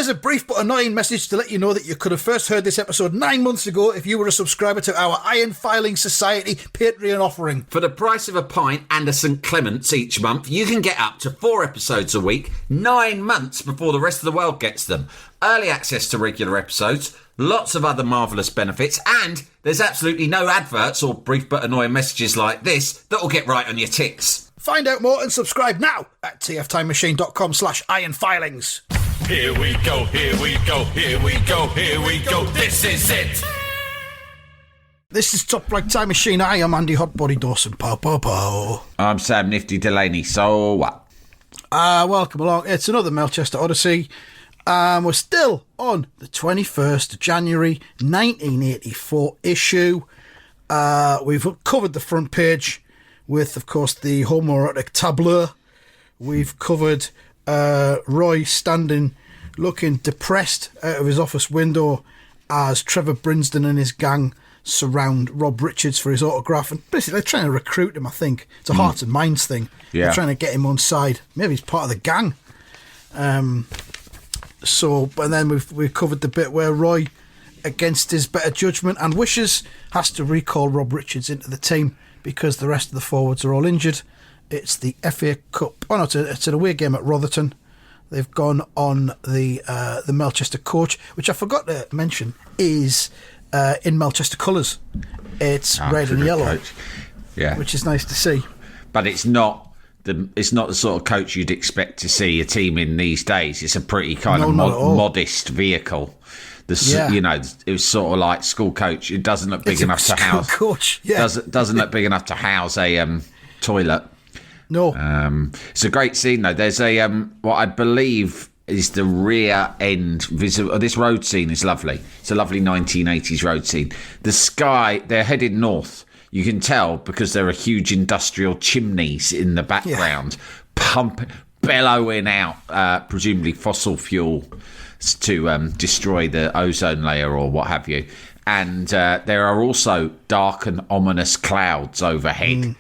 Here's a brief but annoying message to let you know that you could have first heard this episode 9 months ago if you were a subscriber to our Iron Filing Society Patreon offering. For the price of a pint and a St Clement's each month, you can get up to 4 episodes a week, 9 months before the rest of the world gets them. Early access to regular episodes, lots of other marvellous benefits, and there's absolutely no adverts or brief but annoying messages like this that will get right on your ticks. Find out more and subscribe now at tftimemachine.com/ironfilings. Here we go, here we go, here we go, here we go, this is it! This is Top Flight Time Machine. I am Andy Hotbody Dawson. Pow, pow, pow. I'm Sam Nifty Delaney, so what? Welcome along. It's another Melchester Odyssey. We're still on the 21st of January 1984 issue. We've covered the front page with, of course, the homoerotic tableau. We've covered Roy standing, looking depressed out of his office window as Trevor Brinsden and his gang surround Rob Richards for his autograph. And basically, they're trying to recruit him, I think. It's a hearts and minds thing. Yeah. They're trying to get him on side. Maybe he's part of the gang. But then we've covered the bit where Roy, against his better judgment and wishes, has to recall Rob Richards into the team because the rest of the forwards are all injured. It's the FA Cup. Oh no, it's an away game at Rotherton. They've gone on the Melchester coach, which I forgot to mention is in Melchester colours. It's red and yellow, coach. Yeah, which is nice to see. But it's not the sort of coach you'd expect to see a team in these days. It's a pretty kind of modest vehicle. You know, it was sort of like school coach. It doesn't look big enough to house. Coach, yeah. Doesn't look big enough to house a toilet. No. It's a great scene though. There's a what I believe is the rear end visible. This road scene is lovely. It's a lovely 1980s road scene. The sky, they're headed north. You can tell because there are huge industrial chimneys in the background, bellowing out, presumably fossil fuel to destroy the ozone layer or what have you. And there are also dark and ominous clouds overhead.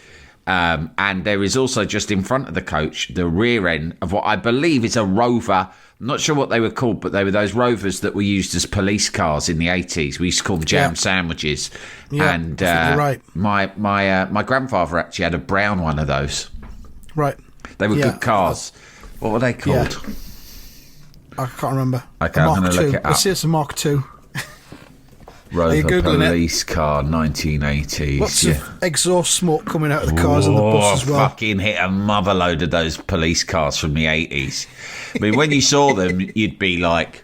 And there is also just in front of the coach, the rear end of what I believe is a Rover. I'm not sure what they were called, but they were those Rovers that were used as police cars in the 80s. We used to call them jam sandwiches. Yeah, and right. My grandfather actually had a brown one of those. Right. They were good cars. What were they called? Yeah. I can't remember. Okay, I'm going to look it up. I see it's a Mark II. Rover police car, 1980s. Lots of exhaust smoke coming out of the cars and the bus as well. Fucking hit a mother load of those police cars from the 80s. I mean, when you saw them, you'd be like,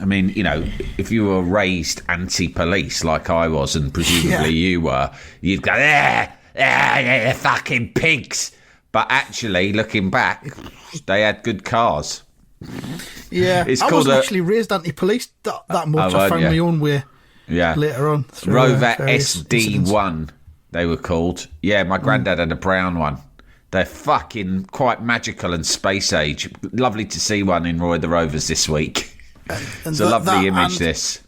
I mean, you know, if you were raised anti-police like I was, and presumably you were, you'd go, they're fucking pigs. But actually, looking back, they had good cars. Yeah, I wasn't actually raised anti-police that much. I found my own way later on. Rover SD1, they were called. Yeah, my granddad had a brown one. They're fucking quite magical and space age. Lovely to see one in Roy the Rovers this week. It's a lovely image, this.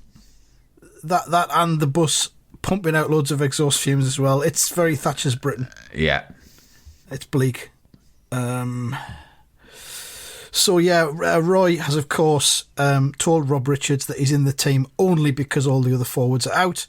That and the bus pumping out loads of exhaust fumes as well. It's very Thatcher's Britain. Yeah. It's bleak. So yeah, Roy has of course told Rob Richards that he's in the team only because all the other forwards are out,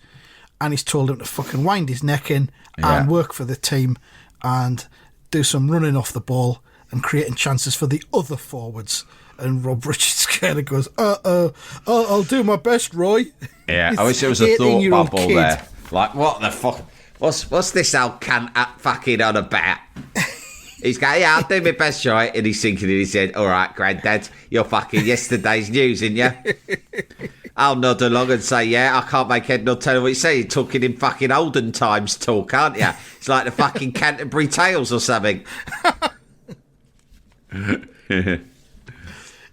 and he's told him to fucking wind his neck in and work for the team and do some running off the ball and creating chances for the other forwards. And Rob Richards kind of goes, I'll do my best, Roy. Yeah, I wish there was a thought bubble there. Like, what the fuck? What's this old cunt fucking on about? He's going, I'll do my best, right? And he's thinking in his head, all right, Granddad, you're fucking yesterday's news, ain't you? I'll nod along and say, yeah, I can't make head nor tail what you say. You're talking in fucking olden times talk, aren't you? It's like the fucking Canterbury Tales or something.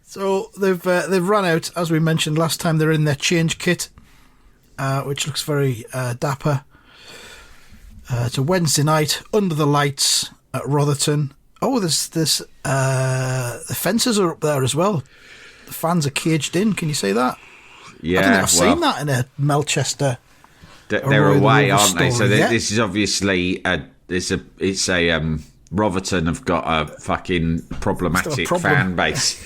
So they've run out, as we mentioned last time. They're in their change kit, which looks very dapper. It's a Wednesday night under the lights at Rotherton. Oh, there's the fences are up there as well. The fans are caged in. Can you say that? Yeah, I don't think I've seen that in a Melchester. They're away, aren't they? So this is obviously Rotherton have got a fucking problematic fan base.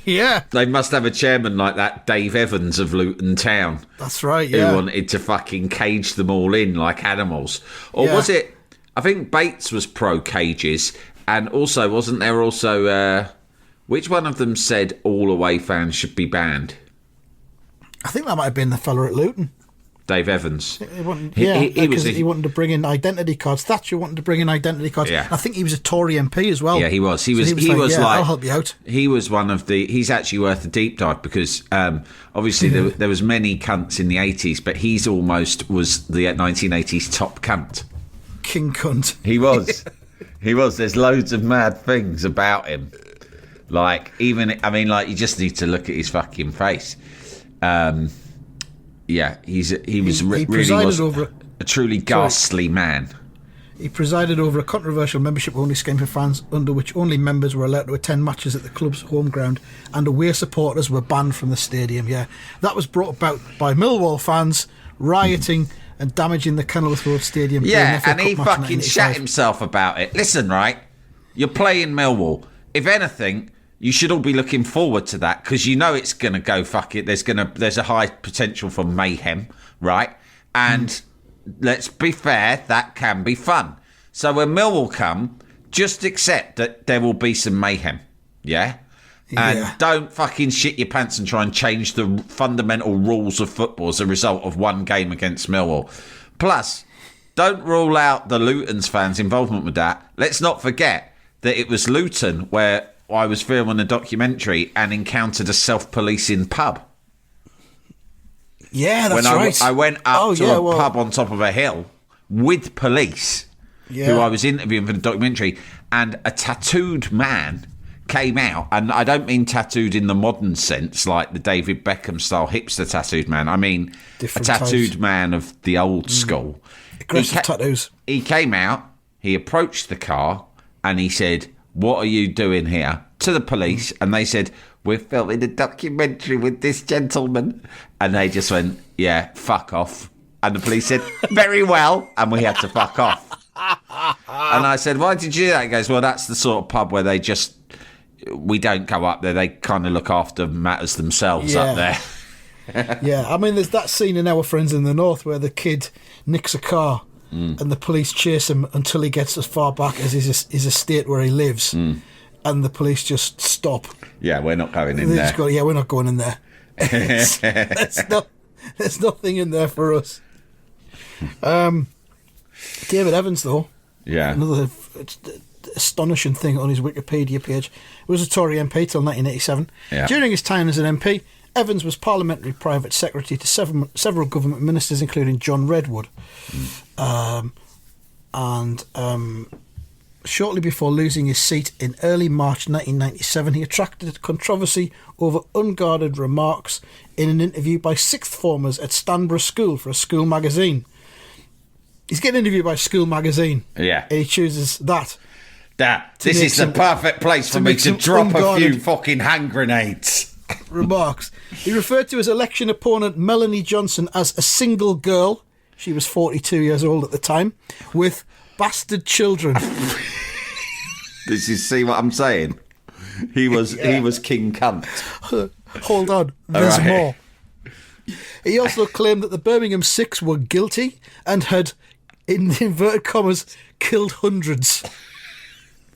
Yeah. They must have a chairman like that, Dave Evans of Luton Town. That's right, yeah. Who wanted to fucking cage them all in like animals. Or was it, I think Bates was pro cages, and also, wasn't there also, which one of them said all away fans should be banned? I think that might have been the fella at Luton. Dave Evans. He wanted to bring in identity cards. Thatcher wanted to bring in identity cards. Yeah. I think he was a Tory MP as well. Yeah, he was. He was like, I'll help you out. He was one of the. He's actually worth a deep dive because obviously there was many cunts in the 80s, but he's almost was the 1980s top cunt. King cunt. He was. He was. There's loads of mad things about him. Like you just need to look at his fucking face. Yeah, he really was a truly ghastly man. He presided over a controversial membership-only scheme for fans under which only members were allowed to attend matches at the club's home ground and away supporters were banned from the stadium. Yeah, that was brought about by Millwall fans rioting and damaging the Kenilworth Road Stadium. Yeah, and he fucking shat himself about it. Listen, right, you're playing Millwall. If anything, you should all be looking forward to that because you know it's going to go fuck it. There's a high potential for mayhem, right? And let's be fair, that can be fun. So when Millwall come, just accept that there will be some mayhem, yeah? And don't fucking shit your pants and try and change the fundamental rules of football as a result of one game against Millwall. Plus, don't rule out the Luton's fans' involvement with that. Let's not forget that it was Luton where I was filming a documentary and encountered a self-policing pub. Yeah, that's right. I went up to a pub on top of a hill with police who I was interviewing for the documentary, and a tattooed man came out, and I don't mean tattooed in the modern sense, like the David Beckham style hipster tattooed man. I mean different a tattooed types. Man of the old school. Aggressive tattoos. He came out, he approached the car, and he said, "What are you doing here?" to the police, and they said, "We're filming a documentary with this gentleman." And they just went, "Yeah, fuck off." And the police said, "Very well," and we had to fuck off. And I said, "Why did you do that?" He goes, "Well, that's the sort of pub where we don't go up there. They kind of look after matters themselves up there." Yeah, I mean, there's that scene in Our Friends in the North where the kid nicks a car and the police chase him until he gets as far back as his estate where he lives. And the police just stop. Yeah, we're not going in there. We're not going in there. There's nothing in there for us. David Evans, though. Yeah. Another astonishing thing on his Wikipedia page. He was a Tory MP till 1987. Yeah. During his time as an MP, Evans was parliamentary private secretary to several government ministers, including John Redwood. Shortly before losing his seat in early March 1997, he attracted controversy over unguarded remarks in an interview by sixth formers at Stanborough School for a school magazine. He's getting interviewed by a school magazine. Yeah. And he chooses that. This is the perfect place for me to drop a few fucking hand grenades. Remarks. He referred to his election opponent Melanie Johnson as a single girl. She was 42 years old at the time, with bastard children. See what I'm saying? He was King Cunt. Hold on, there's more. He also claimed that the Birmingham Six were guilty and had, in inverted commas, killed hundreds.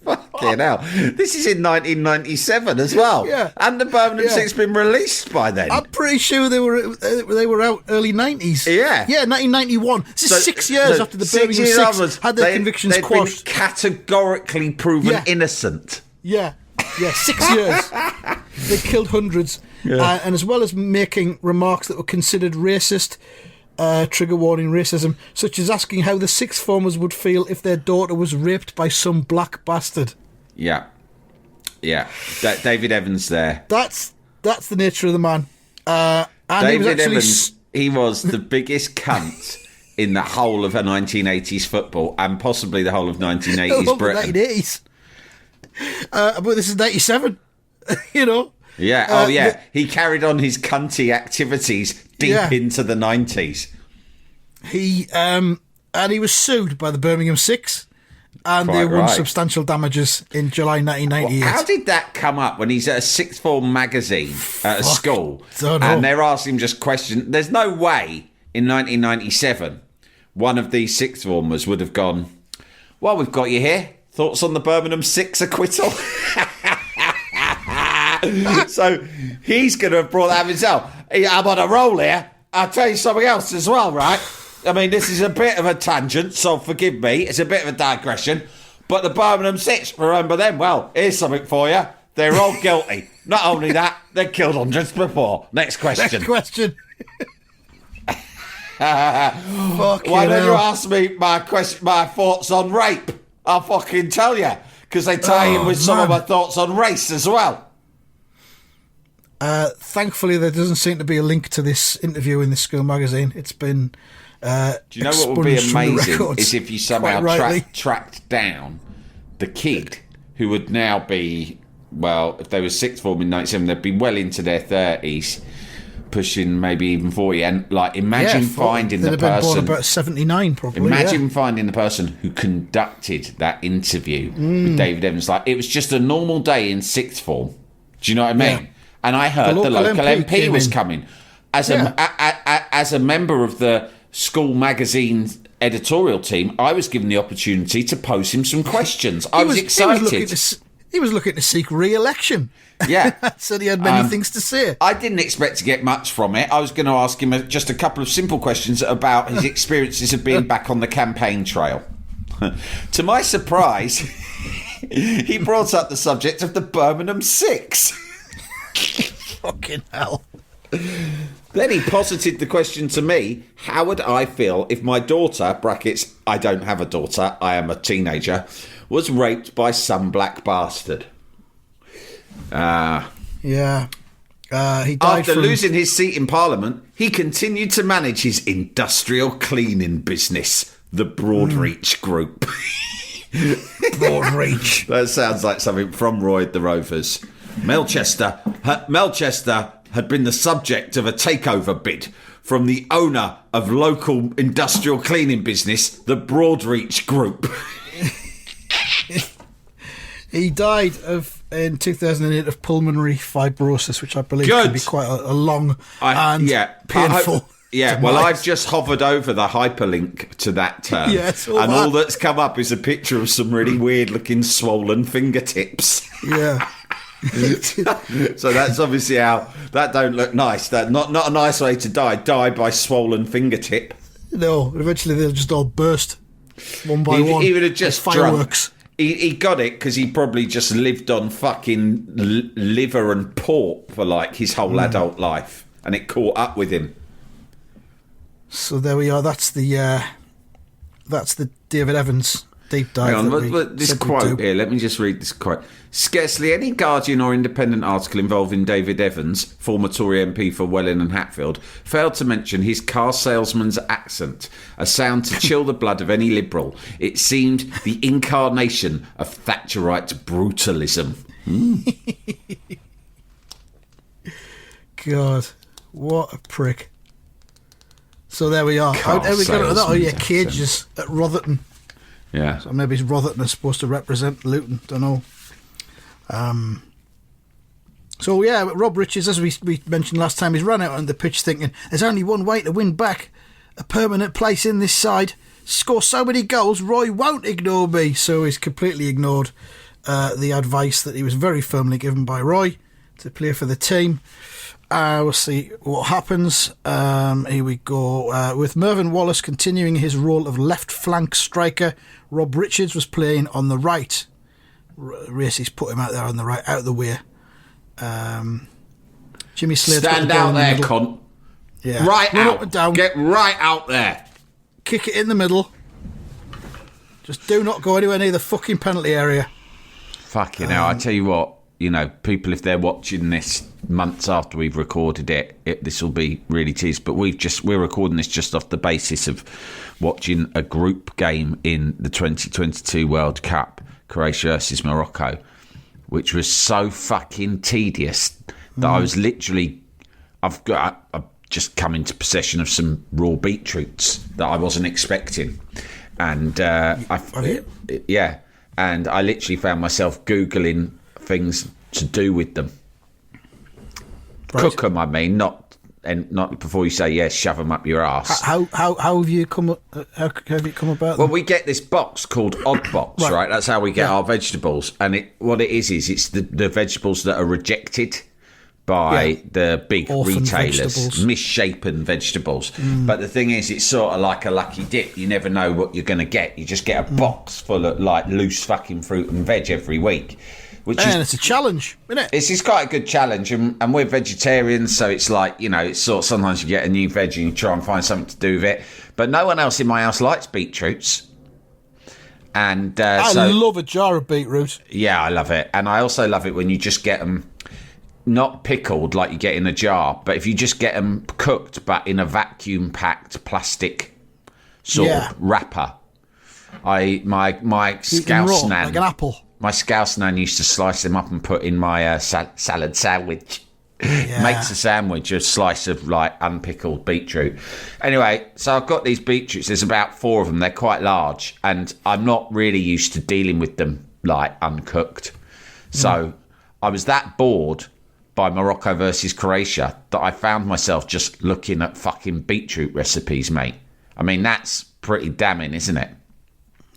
Fucking hell. This is in 1997 as well. Yeah. And the Birmingham Six been released by then. I'm pretty sure they were out early 90s. Yeah. Yeah, 1991. This is 6 years after the Birmingham Six had their convictions quashed. Been categorically proven innocent. Yeah. 6 years. They killed hundreds. Yeah. And as well as making remarks that were considered racist, trigger warning racism, such as asking how the sixth formers would feel if their daughter was raped by some black bastard. Yeah. David Evans there. That's the nature of the man. And David Evans, he was the biggest cunt in the whole of a 1980s football and possibly the whole of 1980s Britain. 1980s. But this is 97. You know. Yeah. He carried on his cunty activities deep into the 90s. And he was sued by the Birmingham Six And Quite they won right. substantial damages in July 1998. How did that come up when he's at a sixth form magazine at a school don't know. and they're asking him just questions? There's no way in 1997 one of these sixth formers would have gone, well, we've got you here. Thoughts on the Birmingham 6 acquittal? So he's going to have brought that up himself. I'm on a roll here. I'll tell you something else as well, right? I mean, this is a bit of a tangent, so forgive me. It's a bit of a digression. But the Birmingham 6, remember them? Well, here's something for you. They're all guilty. Not only that, they killed hundreds before. Next question. Next question. Why don't you ask me my thoughts on rape? I'll fucking tell you. Because they tie in with some of my thoughts on race as well. Thankfully, there doesn't seem to be a link to this interview in the school magazine. It's been Do you know what would be expunged from the amazing records, is if you somehow quite rightly. tracked down the kid who would now be, well, if they were sixth form in 97, they'd be well into their 30s, pushing maybe even 40. And like, imagine finding the They'd have been born person. about 79, probably. Imagine finding the person who conducted that interview with David Evans. Like, it was just a normal day in sixth form. Do you know what I mean? Yeah. And I heard the local MP was in. coming. As a member of the school magazine editorial team, I was given the opportunity to pose him some questions. I was excited. He was looking to seek re-election. Yeah. Said he had many things to say. I didn't expect to get much from it. I was going to ask him just a couple of simple questions about his experiences of being back on the campaign trail. To my surprise, he brought up the subject of the Birmingham 6. Fucking hell. Then he posited the question to me, how would I feel if my daughter, brackets, I don't have a daughter, I am a teenager, was raped by some black bastard? Yeah. He died After from... losing his seat in Parliament, he continued to manage his industrial cleaning business, the Broadreach Group. Broadreach. That sounds like something from Roy the Rovers. Melchester had been the subject of a takeover bid from the owner of local industrial cleaning business, the Broadreach Group. He died in 2008 of pulmonary fibrosis, which I believe can be quite a long and painful. I've just hovered over the hyperlink to that term. Yes, all that's come up is a picture of some really weird-looking swollen fingertips. Yeah. So that's obviously how that don't look nice. That not a nice way to die. Die by swollen fingertip. No, eventually they'll just all burst one by one. He would have just fireworks. He got it because he probably just lived on fucking liver and pork for like his whole adult life, and it caught up with him. So there we are. That's the David Evans deep dive. Hang on, this quote here. Let me just read this quote. Scarcely any Guardian or Independent article involving David Evans, former Tory MP for Welling and Hatfield, failed to mention his car salesman's accent, a sound to chill the blood of any Liberal. It seemed the incarnation of Thatcherite brutalism. God, what a prick. So there we are. Car How we got it? Oh yeah, salesman's Cages at Rotherton. Yeah. So maybe Rotherton is supposed to represent Luton. Don't know. So yeah, Rob Richards, as we mentioned last time, he's run out on the pitch thinking there's only one way to win back a permanent place in this side. Score so many goals, Roy won't ignore me. So he's completely ignored the advice that he was very firmly given by Roy to play for the team. We'll see what happens. Here we go. With Mervyn Wallace continuing his role of left flank striker, Rob Richards was playing on the right. Racy's put him out there on the right, out of the way. Jimmy Slade's Stand out there, cunt. Yeah. Right Run out. up and down. Get right out there. Kick it in the middle. Just do not go anywhere near the fucking penalty area. Fucking hell, I tell you what, you know, people, if they're watching this months after we've recorded it, this will be really teased. But we're recording this just off the basis of watching a group game in the 2022 World Cup, Croatia versus Morocco, which was so fucking tedious that I was literally, I've just come into possession of some raw beetroots that I wasn't expecting. and you? yeah, and I literally found myself Googling things to do with them. Right. Cook them, I mean, not before you say yes, shove them up your ass. How have you come? How have you come about? Well, we get this box called Odd Box, right? That's how we get our vegetables, and what it is it's the vegetables that are rejected by the big Orphan retailers, vegetables. misshapen vegetables. But the thing is, it's sort of like a lucky dip. You never know what you're going to get. You just get a box full of like loose fucking fruit and veg every week. And it's a challenge, isn't it? It's quite a good challenge, and we're vegetarians, so it's like, it's sort of sometimes you get a new veg and you try and find something to do with it. But no one else in my house likes beetroots. And I love a jar of beetroot. Yeah, I love it. And I also love it when you just get them not pickled like you get in a jar, but if you just get them cooked, but in a vacuum-packed plastic sort of wrapper. My Scouse nan, like an apple. My Scouse nan used to slice them up and put in my salad sandwich. Makes a sandwich, a slice of like unpickled beetroot. Anyway, so I've got these beetroots. There's about 4 of them. They're quite large, and I'm not really used to dealing with them like uncooked. So I was that bored by Morocco versus Croatia that I found myself just looking at fucking beetroot recipes, mate. I mean, that's pretty damning, isn't it?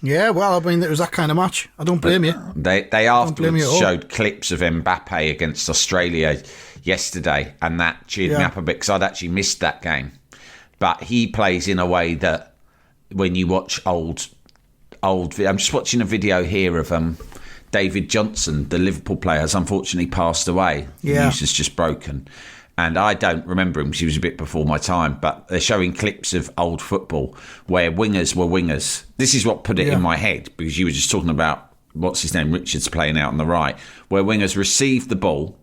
Yeah, well, I mean, it was that kind of match. I don't blame you. They afterwards showed clips of Mbappe against Australia yesterday, and that cheered me up a bit because I'd actually missed that game. But he plays in a way that when you watch old, I'm just watching a video here of David Johnson, the Liverpool player, has unfortunately passed away. The news has just broken. And I don't remember him because he was a bit before my time, but they're showing clips of old football where wingers were wingers. This is what put it in my head, because you were just talking about, what's his name, Richards playing out on the right, where wingers received the ball,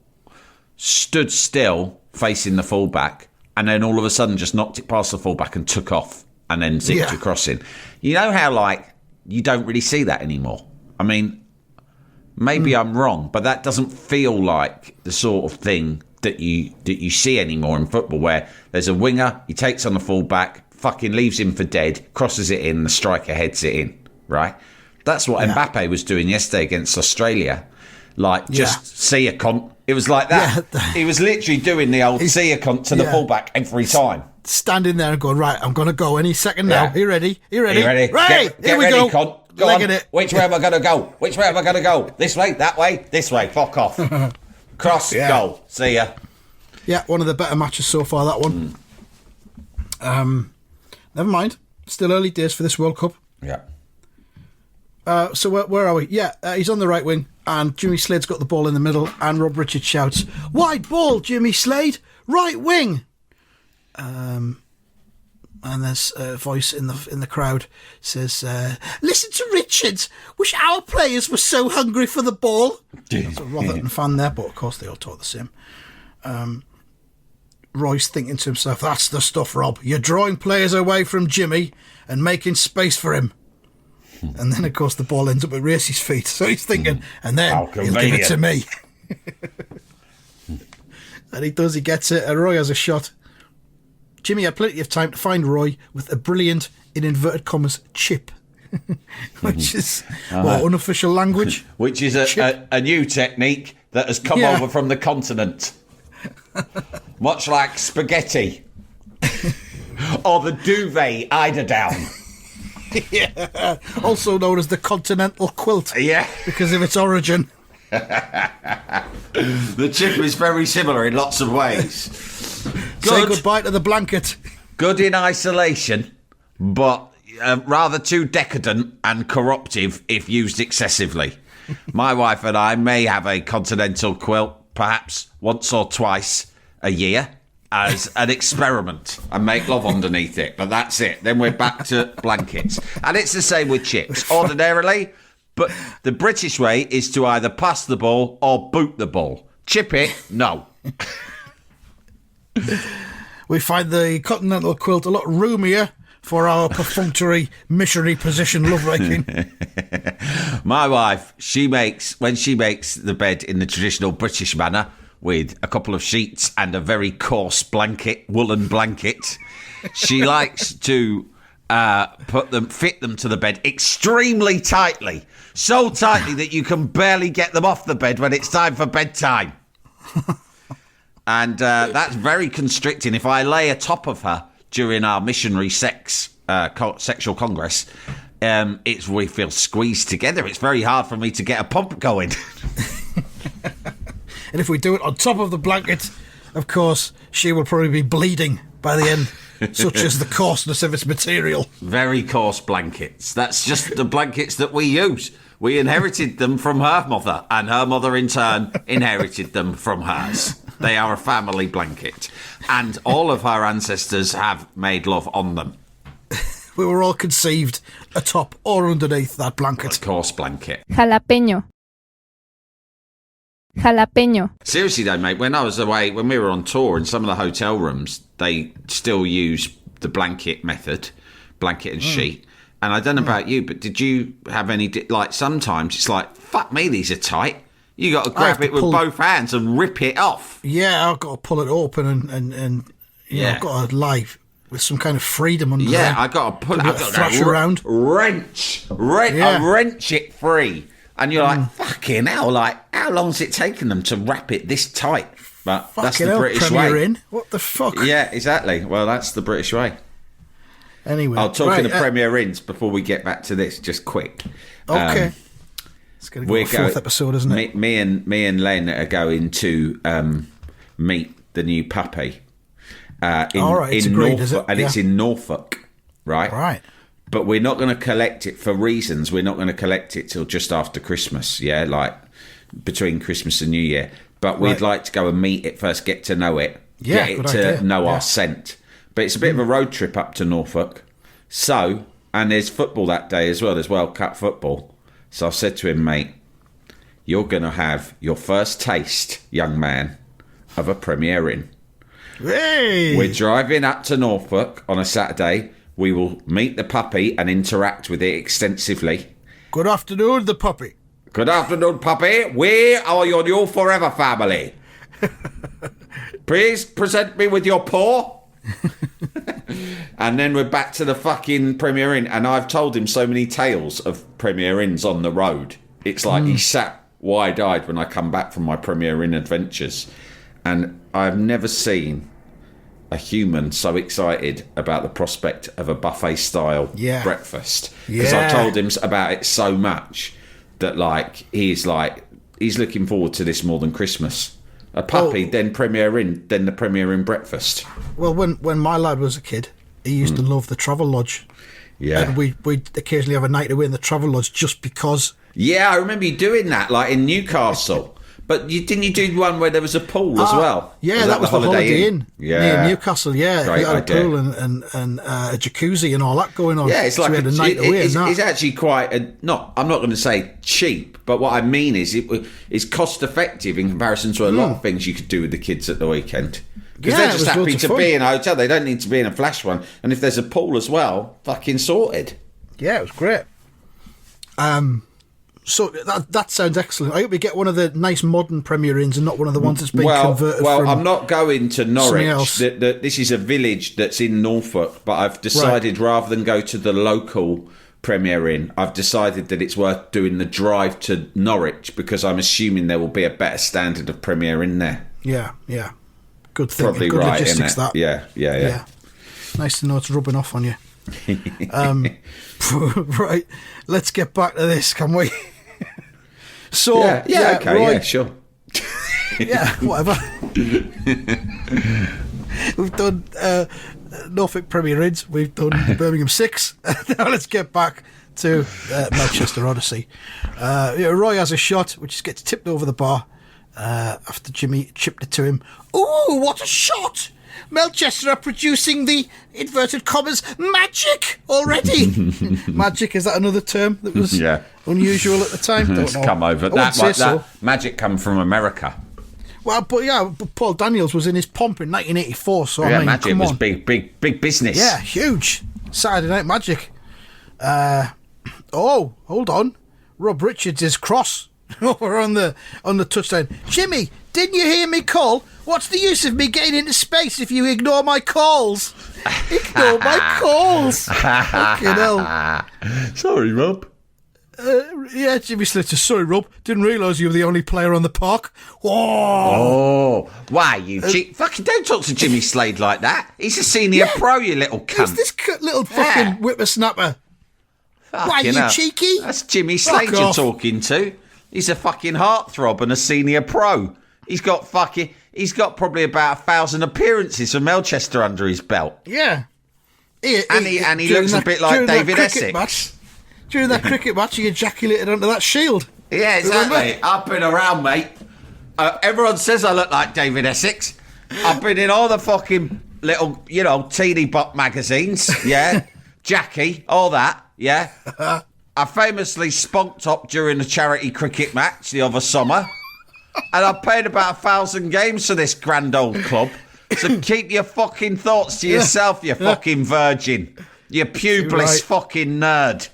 stood still facing the fullback, and then all of a sudden just knocked it past the fullback and took off and then zipped across in. You know how, like, you don't really see that anymore? I mean, maybe I'm wrong, but that doesn't feel like the sort of thing that you see anymore in football, where there's a winger, he takes on the fullback, fucking leaves him for dead, crosses it in, the striker heads it in, right? That's what Mbappe was doing yesterday against Australia. Like, just see a cunt. It was like that. He was literally doing the old see a cunt to the fullback every time. Standing there and going, right, I'm going to go any second now. Are you ready? Are you ready? Right, here we ready, go. Cunt. Go Legging on. it. Which way am I going to go? Which way am I going to go? This way, that way, this way. Fuck off. Cross, goal. See ya. Yeah, one of the better matches so far, that one. Never mind. Still early days for this World Cup. Yeah. So where are we? Yeah, he's on the right wing, and Jimmy Slade's got the ball in the middle, and Rob Richards shouts, "Wide ball, Jimmy Slade, right wing." And there's a voice in the crowd says, "Listen to Richards. Wish our players were so hungry for the ball." That's a Rotherham fan there, but of course they all talk the same. Roy's thinking to himself, "That's the stuff, Rob. You're drawing players away from Jimmy and making space for him." And then, of course, the ball ends up at Racy's feet. So he's thinking, and then he'll give it to me. And he does. He gets it. And Roy has a shot. Jimmy had plenty of time to find Roy with a brilliant, in inverted commas, chip. Which is, unofficial language? Which is a new technique that has come over from the continent. Much like spaghetti. Or the duvet eider down. Also known as the continental quilt. Yeah. Because of its origin. The chip is very similar in lots of ways. Say goodbye to the blanket. Good in isolation, but rather too decadent and corruptive if used excessively. My wife and I may have a continental quilt perhaps once or twice a year as an experiment and make love underneath it, but that's it. Then we're back to blankets. And it's the same with chips. Ordinarily, but the British way is to either pass the ball or boot the ball. Chip it, no. We find the continental quilt a lot roomier for our perfunctory missionary position lovemaking. My wife, when she makes the bed in the traditional British manner with a couple of sheets and a very coarse blanket, woolen blanket, she likes to fit them to the bed extremely tightly, so tightly that you can barely get them off the bed when it's time for bedtime. And that's very constricting. If I lay atop of her during our missionary sexual congress, we feel squeezed together. It's very hard for me to get a pump going. And if we do it on top of the blanket, of course, she will probably be bleeding by the end, such as the coarseness of its material. Very coarse blankets. That's just the blankets that we use. We inherited them from her mother, and her mother in turn inherited them from hers. They are a family blanket, and all of her ancestors have made love on them. We were all conceived atop or underneath that blanket. A coarse blanket. Jalapeño. Jalapeño. Seriously though, mate, when I was away, when we were on tour in some of the hotel rooms, they still use the blanket method, blanket and sheet. And I don't know about you, but did you have any, like sometimes it's like, fuck me, these are tight. You got to grab it with both hands and rip it off. Yeah, I've got to pull it open and I've got to lie with some kind of freedom under there. Yeah, I got to pull it. I've got to thrash around. Wrench it free. And you're like, fucking hell, like, how long's it taken them to wrap it this tight? But that's the British way. Inn. What the fuck? Yeah, exactly. Well, that's the British way. Anyway. Talking of Premier Inns, before we get back to this, just quick. Okay. It's going to go to the fourth episode, isn't it? Me and Len are going to meet the new puppy. It's agreed, is it? And it's in Norfolk, right? Right. But we're not going to collect it for reasons. We're not going to collect it till just after Christmas, yeah, like between Christmas and New Year. But we'd like to go and meet it first, get to know it, get it to know our scent. But it's a bit of a road trip up to Norfolk. So, and there's football that day as well. There's World Cup football. So I said to him, mate, you're going to have your first taste, young man, of a Premier Inn. Hey! We're driving up to Norfolk on a Saturday. We will meet the puppy and interact with it extensively. Good afternoon, the puppy. Good afternoon, puppy. We are your new forever family. Please present me with your paw. And then we're back to the fucking Premier Inn. And I've told him so many tales of Premier Inns on the road. It's like he sat wide-eyed when I come back from my Premier Inn adventures. And I've never seen a human so excited about the prospect of a buffet-style breakfast. Because I told him about it so much that he's looking forward to this more than Christmas. A puppy, then Premier Inn, then the Premier Inn breakfast. Well, when my lad was a kid, he used to love the Travel Lodge. Yeah. And we'd occasionally have a night away in the Travel Lodge just because. Yeah, I remember you doing that, like in Newcastle. But didn't you do one where there was a pool as well? Yeah, that was the Holiday Inn near Newcastle. Yeah, great had a idea. Pool and a jacuzzi and all that going on. Yeah, it's like we had a night away. It's actually quite I'm not going to say cheap, but what I mean is it's cost effective in comparison to a lot of things you could do with the kids at the weekend. Because they're just happy to be in a hotel. They don't need to be in a flash one. And if there's a pool as well, fucking sorted. Yeah, it was great. So that sounds excellent. I hope we get one of the nice modern Premier Inns and not one of the ones that's been converted. Well, I'm not going to Norwich. This is a village that's in Norfolk, but I've decided rather than go to the local Premier Inn, I've decided that it's worth doing the drive to Norwich because I'm assuming there will be a better standard of Premier Inn there. Yeah. Good thinking. Probably good right, logistics, isn't it? that. Yeah. Nice to know it's rubbing off on you. Right, let's get back to this, can we? So okay, Roy, sure. Yeah, whatever. We've done Norfolk Premier Inns. We've done Birmingham 6. Now let's get back to Melchester Odyssey. Roy has a shot, which gets tipped over the bar after Jimmy chipped it to him. Ooh, what a shot! Melchester are producing the, inverted commas, magic already. Magic, is that another term that was unusual at the time? Don't know. Come over. That magic come from America. Well, but Paul Daniels was in his pomp in 1984, so I mean, magic was big business. Yeah, huge. Saturday Night Magic. Hold on. Rob Richards is cross over on the touchline. Jimmy, didn't you hear me call? What's the use of me getting into space if you ignore my calls? Ignore my calls. Fucking hell. Sorry, Rob. Yeah, Jimmy Slater. Sorry, Rob. Didn't realise you were the only player on the park. Oh, why, you cheat? Fucking don't talk to Jimmy Slade like that. He's a senior pro, you little cunt. Who's this little fucking whippersnapper? Why, you hell. cheeky? That's Jimmy Slade you're talking to. He's a fucking heartthrob and a senior pro. He's got probably about 1,000 appearances for Melchester under his belt. Yeah. And he looks a bit like David Essex. During that cricket match, he ejaculated onto that shield. Yeah, exactly. I've been around, mate. Everyone says I look like David Essex. I've been in all the fucking little, teeny bop magazines. Yeah. Jackie, all that. Yeah. I famously spunked up during a charity cricket match the other summer. And I played about 1,000 games for this grand old club. So keep your fucking thoughts to yourself, you fucking virgin. You pubeless fucking nerd.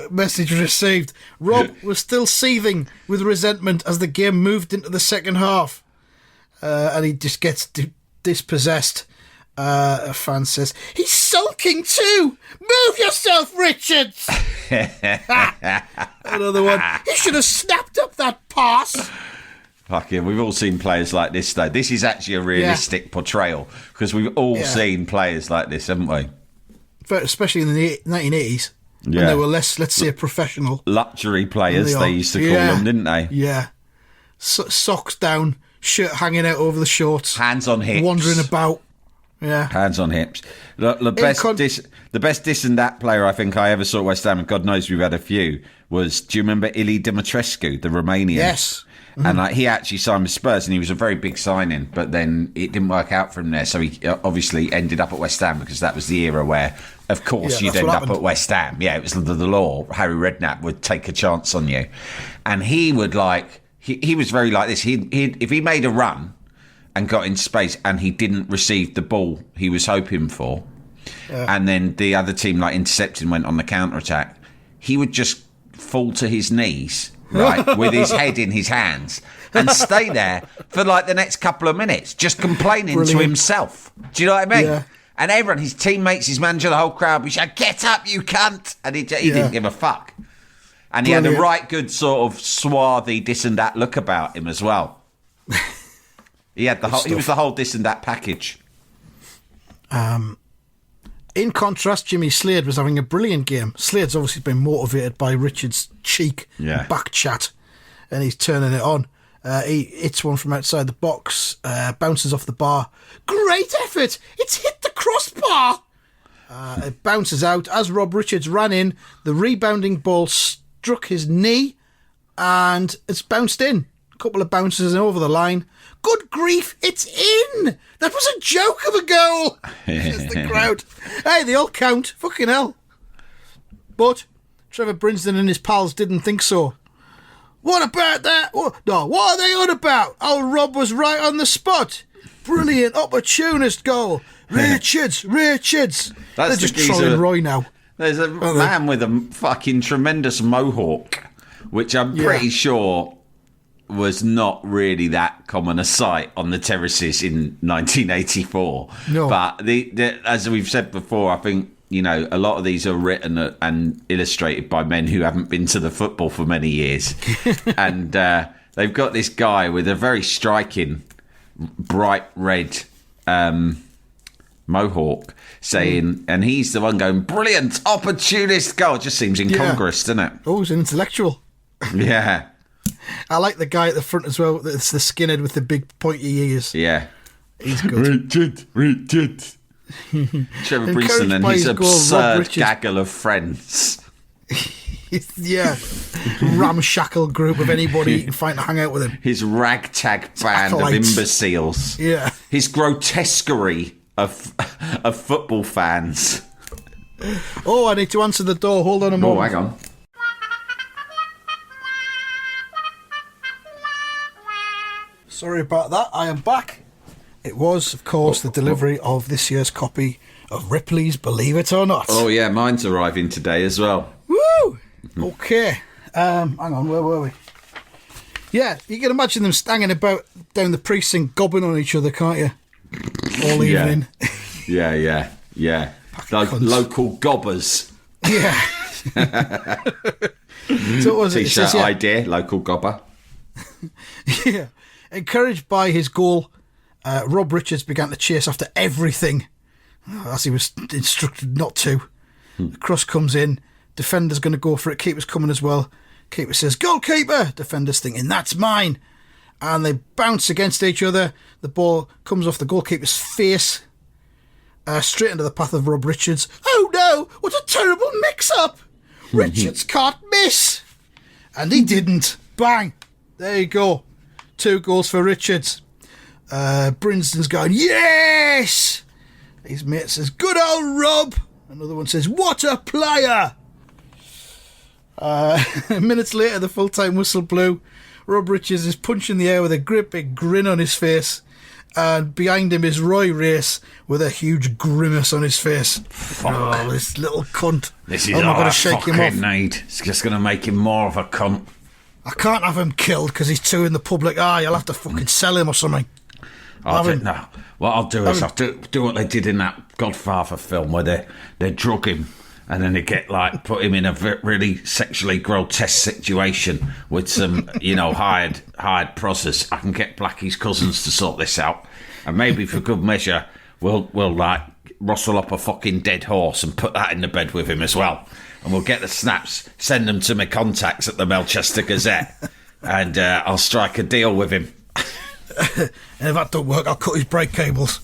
Message received. Rob was still seething with resentment as the game moved into the second half. And he just gets dispossessed. A fan says, he's sulking too! Move yourself, Richards! Another one. He should have snapped up that pass. Fuck yeah, we've all seen players like this, though. This is actually a realistic portrayal, because we've all seen players like this, haven't we? But especially in the 1980s, when they were less, let's say, professional. Luxury players, they used to call them, didn't they? Yeah. Socks down, shirt hanging out over the shorts. Hands on hips. Wandering about. Yeah. Hands on hips. The best this and that player I think I ever saw at West Ham, and God knows we've had a few, was, do you remember Ili Dimitrescu, the Romanian? Yes. And he actually signed with Spurs, and he was a very big signing, but then it didn't work out for him there. So he obviously ended up at West Ham, because that was the era where, of course, you'd end up at West Ham. Yeah, it was the law. Harry Redknapp would take a chance on you. And he would he was very like this. If he made a run and got in space and he didn't receive the ball he was hoping for, and then the other team intercepted and went on the counter-attack, he would just fall to his knees, right, with his head in his hands, and stay there for the next couple of minutes, just complaining to himself. Do you know what I mean? Yeah. And everyone, his teammates, his manager, the whole crowd, we shout, "Get up, you cunt!" And he didn't give a fuck. And he had a right good sort of swarthy this and that look about him as well. He had he was the whole this and that package. In contrast, Jimmy Slade was having a brilliant game. Slade's obviously been motivated by Richard's cheek back chat, and he's turning it on. He hits one from outside the box, bounces off the bar. Great effort! It's hit the crossbar! It bounces out. As Rob Richards ran in, the rebounding ball struck his knee, and it's bounced in. A couple of bounces and over the line. Good grief, it's in! That was a joke of a goal! Says the crowd. Hey, they all count. Fucking hell. But Trevor Brinsden and his pals didn't think so. What about that? What are they on about? Old Rob was right on the spot. Brilliant, opportunist goal. Richards. They're just trolling Roy now. There's a man with a fucking tremendous mohawk, which I'm pretty sure was not really that common a sight on the terraces in 1984. No. But as we've said before, I think, a lot of these are written and illustrated by men who haven't been to the football for many years. And they've got this guy with a very striking, bright red mohawk saying, and he's the one going, brilliant, opportunist goal. It just seems incongruous, doesn't it? Oh, he's an intellectual. Yeah. I like the guy at the front as well. It's the skinhead with the big pointy ears. Yeah. He's good. Richard. Trevor Brinsden and his absurd gaggle of friends. Yeah. Ramshackle group of anybody you can find to hang out with him. His ragtag band of imbeciles. Yeah. His grotesquerie of football fans. Oh, I need to answer the door. Hold on a moment. Oh, hang on. Sorry about that. I am back. It was, of course, the delivery of this year's copy of Ripley's Believe It or Not. Oh, yeah, mine's arriving today as well. Woo! Okay. Hang on, where were we? Yeah, you can imagine them hanging about down the precinct, gobbing on each other, can't you? All evening. Yeah. Like cunts. local gobbers. Yeah. So what was it? It T-shirt says, idea, local gobber. yeah. Encouraged by his goal, Rob Richards began to chase after everything, as he was instructed not to. The cross comes in. Defender's going to go for it. Keeper's coming as well. Keeper says, goalkeeper! Defender's thinking, that's mine. And they bounce against each other. The ball comes off the goalkeeper's face, straight into the path of Rob Richards. Oh no! What a terrible mix-up! Richards can't miss! And he didn't. Bang! There you go. 2 goals for Richards. Brinsden's going, yes! His mate says, good old Rob! Another one says, what a player! Minutes later, the full-time whistle blew. Rob Richards is punching the air with a great big grin on his face. And behind him is Roy Race with a huge grimace on his face. Fuck. Oh, this little cunt. This is I'm not all I going to shake him fucking off. need. It's just going to make him more of a cunt. I can't have him killed because he's too in the public eye. I'll have to fucking sell him or something. No. What I'll do is I'll do what they did in that Godfather film where they drug him and then they get put him in a really sexually grotesque situation with some hired process. I can get Blackie's cousins to sort this out, and maybe for good measure we'll rustle up a fucking dead horse and put that in the bed with him as well, and we'll get the snaps, send them to my contacts at the Melchester Gazette, and I'll strike a deal with him. And if that don't work, I'll cut his brake cables.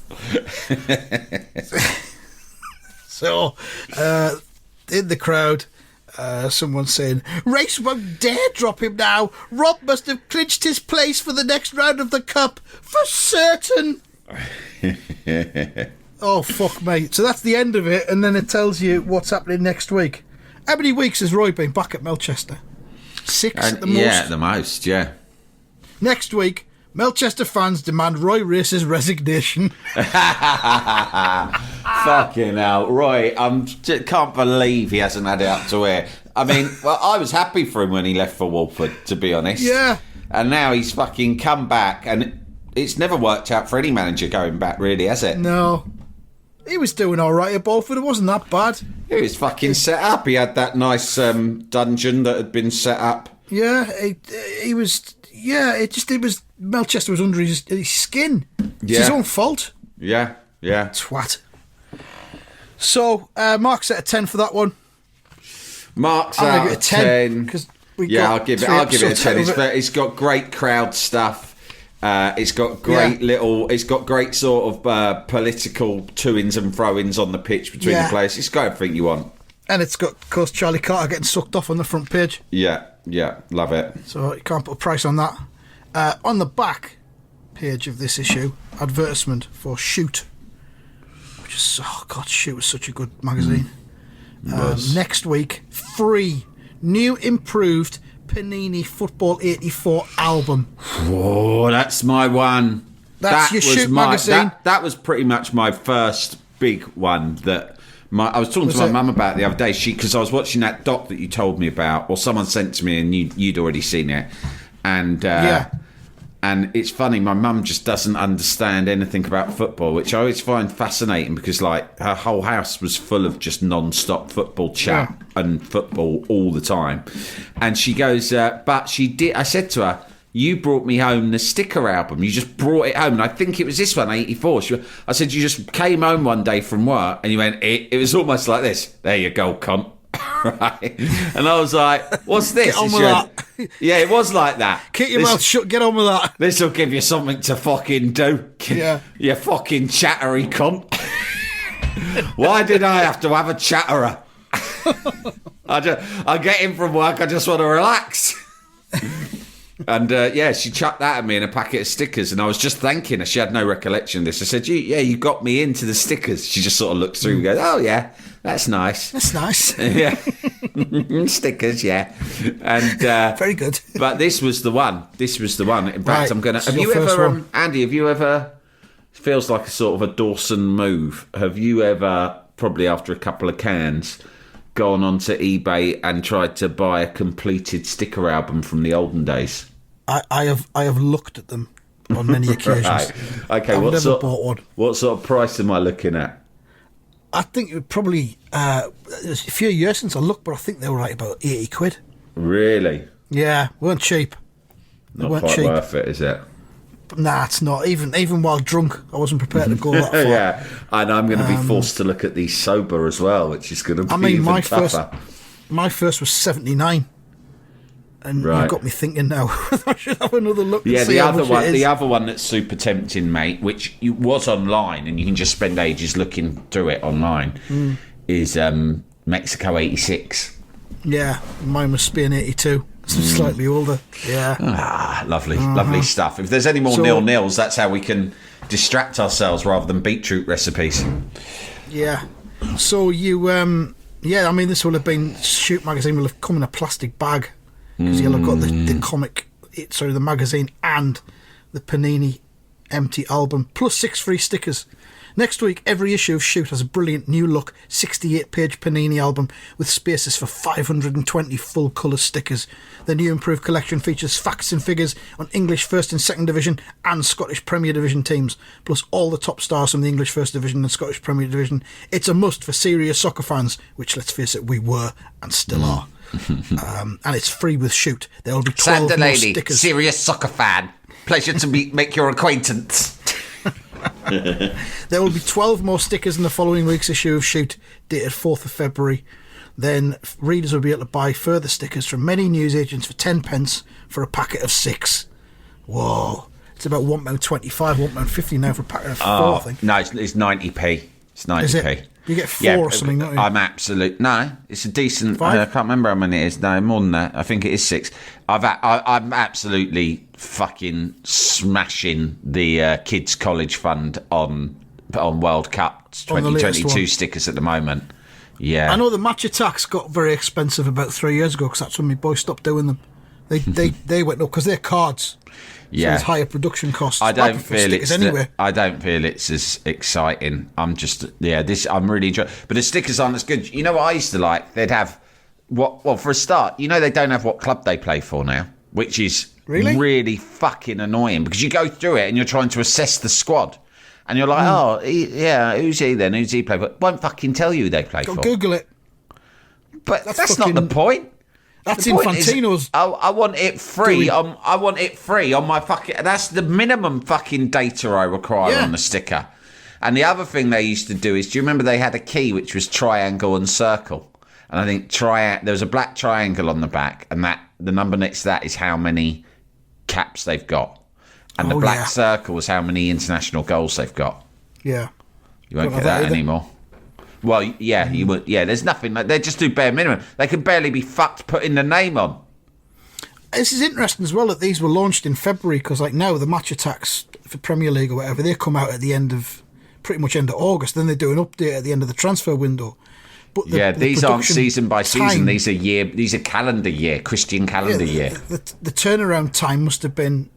So, in the crowd, someone's saying, Race won't dare drop him now. Rob must have clinched his place for the next round of the cup. For certain. Oh, fuck, mate. So that's the end of it, and then it tells you what's happening next week. How many weeks has Roy been back at Melchester? 6 at the most? Yeah, at the most, yeah. Next week, Melchester fans demand Roy Race's resignation. Fucking hell, Roy, can't believe he hasn't had it up to here. I mean, well, I was happy for him when he left for Walford, to be honest. Yeah. And now he's fucking come back, and it's never worked out for any manager going back, really, has it? No. He was doing all right at Bolford. It wasn't that bad. He was fucking set up. He had that nice dungeon that had been set up. Yeah, he was... Yeah, it was... Melchester was under his skin. It's his own fault. Yeah. Twat. So, Mark's at a 10 for that one. Mark's I'm out gonna give of it a 10. 10. Yeah, I'll give it a 10. It's got great crowd stuff. It's got great it's got great sort of political to-ins and throw-ins on the pitch between the players. It's got everything you want. And it's got, of course, Charlie Carter getting sucked off on the front page. Yeah, love it. So you can't put a price on that. On the back page of this issue, advertisement for Shoot, which is, Shoot was such a good magazine. Next week, free, new improved Panini Football 84 album. Whoa, that's my one. That's your Shoot magazine. That was pretty much my first big one that... I was talking to my mum about the other day, because I was watching that doc that you told me about, or someone sent to me and you'd already seen it. And and it's funny, my mum just doesn't understand anything about football, which I always find fascinating because her whole house was full of just non-stop football chat and football all the time. And she goes, but she did. I said to her, you brought me home the sticker album. You just brought it home. And I think it was this one, 84. I said, you just came home one day from work and you went, it was almost like this. There you go, cunt. Right? And I was like, what's this? Get on with that. Yeah, it was like that. Keep your mouth shut, get on with that. This will give you something to fucking do. Yeah. You fucking chattery cunt. Why did I have to have a chatterer? I get in from work, I just want to relax. And she chucked that at me in a packet of stickers, and I was just thanking her. She had no recollection of this. I said, you got me into the stickers. She just sort of looked through and goes, oh yeah, that's nice. That's nice. Yeah. Stickers, yeah. And very good. But this was the one. In fact, right, I'm gonna have you ever Andy, have you ever, feels like a sort of a Dawson move, have you ever, probably after a couple of cans, gone onto eBay and tried to buy a completed sticker album from the olden days? I have looked at them on many occasions. Right. Okay, I've never bought one. What sort of price am I looking at? I think it would probably it was a few years since I looked, but I think they were like about 80 quid. Really? Yeah, weren't cheap. They Not weren't quite cheap. worth it, is it? Nah, it's not. Even while drunk, I wasn't prepared to go that far. Yeah, and I'm going to be forced to look at these sober as well, which is going to be even tougher. My first was 79. And Right. you've got me thinking now. I should have another look. Yeah, and see the how other much one, it is. the other one that's super tempting, mate, which was online, and you can just spend ages looking through it online, is Mexico '86. Yeah, mine was Spain 82. So slightly older. Yeah. Ah, lovely stuff. If there's any more So- 0-0s, that's how we can distract ourselves rather than beetroot recipes. Yeah. So you, yeah, I mean, this will have been, Shoot magazine will have come in a plastic bag because you'll have got the comic, the magazine and the Panini empty album, plus 6 free stickers. Next week, every issue of Shoot has a brilliant new look 68-page Panini album with spaces for 520 full-colour stickers. The new improved collection features facts and figures on English First and Second Division and Scottish Premier Division teams, plus all the top stars from the English First Division and Scottish Premier Division. It's a must for serious soccer fans, which, let's face it, we were and still are. And it's free with Shoot. There will be 12 Sander more Lady, stickers. serious soccer fan. Pleasure to make your acquaintance. There will be 12 more stickers in the following week's issue of Shoot, dated 4th of February. Then readers will be able to buy further stickers from many newsagents for 10 pence for a packet of 6. Whoa. It's about £1.25, £1.50 now for a packet of 4, I think. No, it's 90p. It's 90p. Is it? You get 4 or something, don't you? I'm absolute. No, it's a decent. 5? I can't remember how many it is. No, more than that. I think it is 6. I'm absolutely fucking smashing the Kids College Fund on World Cup On the latest 2022 one. stickers at the moment. Yeah, I know the match attacks got very expensive about 3 years ago because that's when my boys stopped doing them. They went up because they're cards. So there's higher production costs. I don't feel it's anyway. I don't feel it's as exciting. I'm just I'm really enjoying. But the stickers aren't as good. You know what I used to like? They'd have well for a start. You know they don't have what club they play for now, which is really fucking annoying because you go through it and you're trying to assess the squad. And you're like, who's he then? Who's he play for? Won't fucking tell you who they play for. Google it. But that's not the point. That's The point Infantino's. is, I want it free. I want it free on my fucking. That's the minimum fucking data I require on the sticker. And the other thing they used to do is, do you remember they had a key which was triangle and circle? And I think there was a black triangle on the back, and the number next to that is how many caps they've got, and the black circle is how many international goals they've got. Yeah, you won't get that anymore. Well, yeah, you would. Yeah, there's nothing. They just do bare minimum. They can barely be fucked putting the name on. This is interesting as well that these were launched in February because, like, now the match attacks for Premier League or whatever, they come out at the end of August. Then they do an update at the end of the transfer window. But these aren't season by season. time, These are calendar year, Christian calendar year. The turnaround time must have been.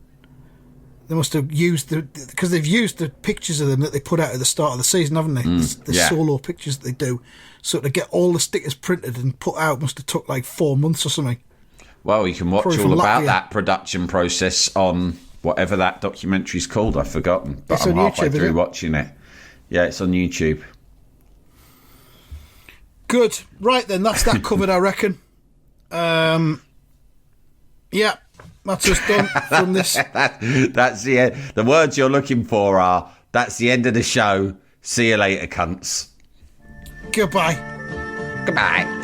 They must have used because they've used the pictures of them that they put out at the start of the season, haven't they? The solo pictures that they do. So to get all the stickers printed and put out must have took like 4 months or something. Well, you can watch Probably all from about Latvia. that production process on whatever that documentary's called. I've forgotten, but It's I'm on halfway YouTube, through isn't it? watching it. Yeah, it's on YouTube. Good. Right then, that's that covered, I reckon. Yeah, that's us done from this. That's the end. The words you're looking for are, that's the end of the show. See you later, cunts. Goodbye. Goodbye.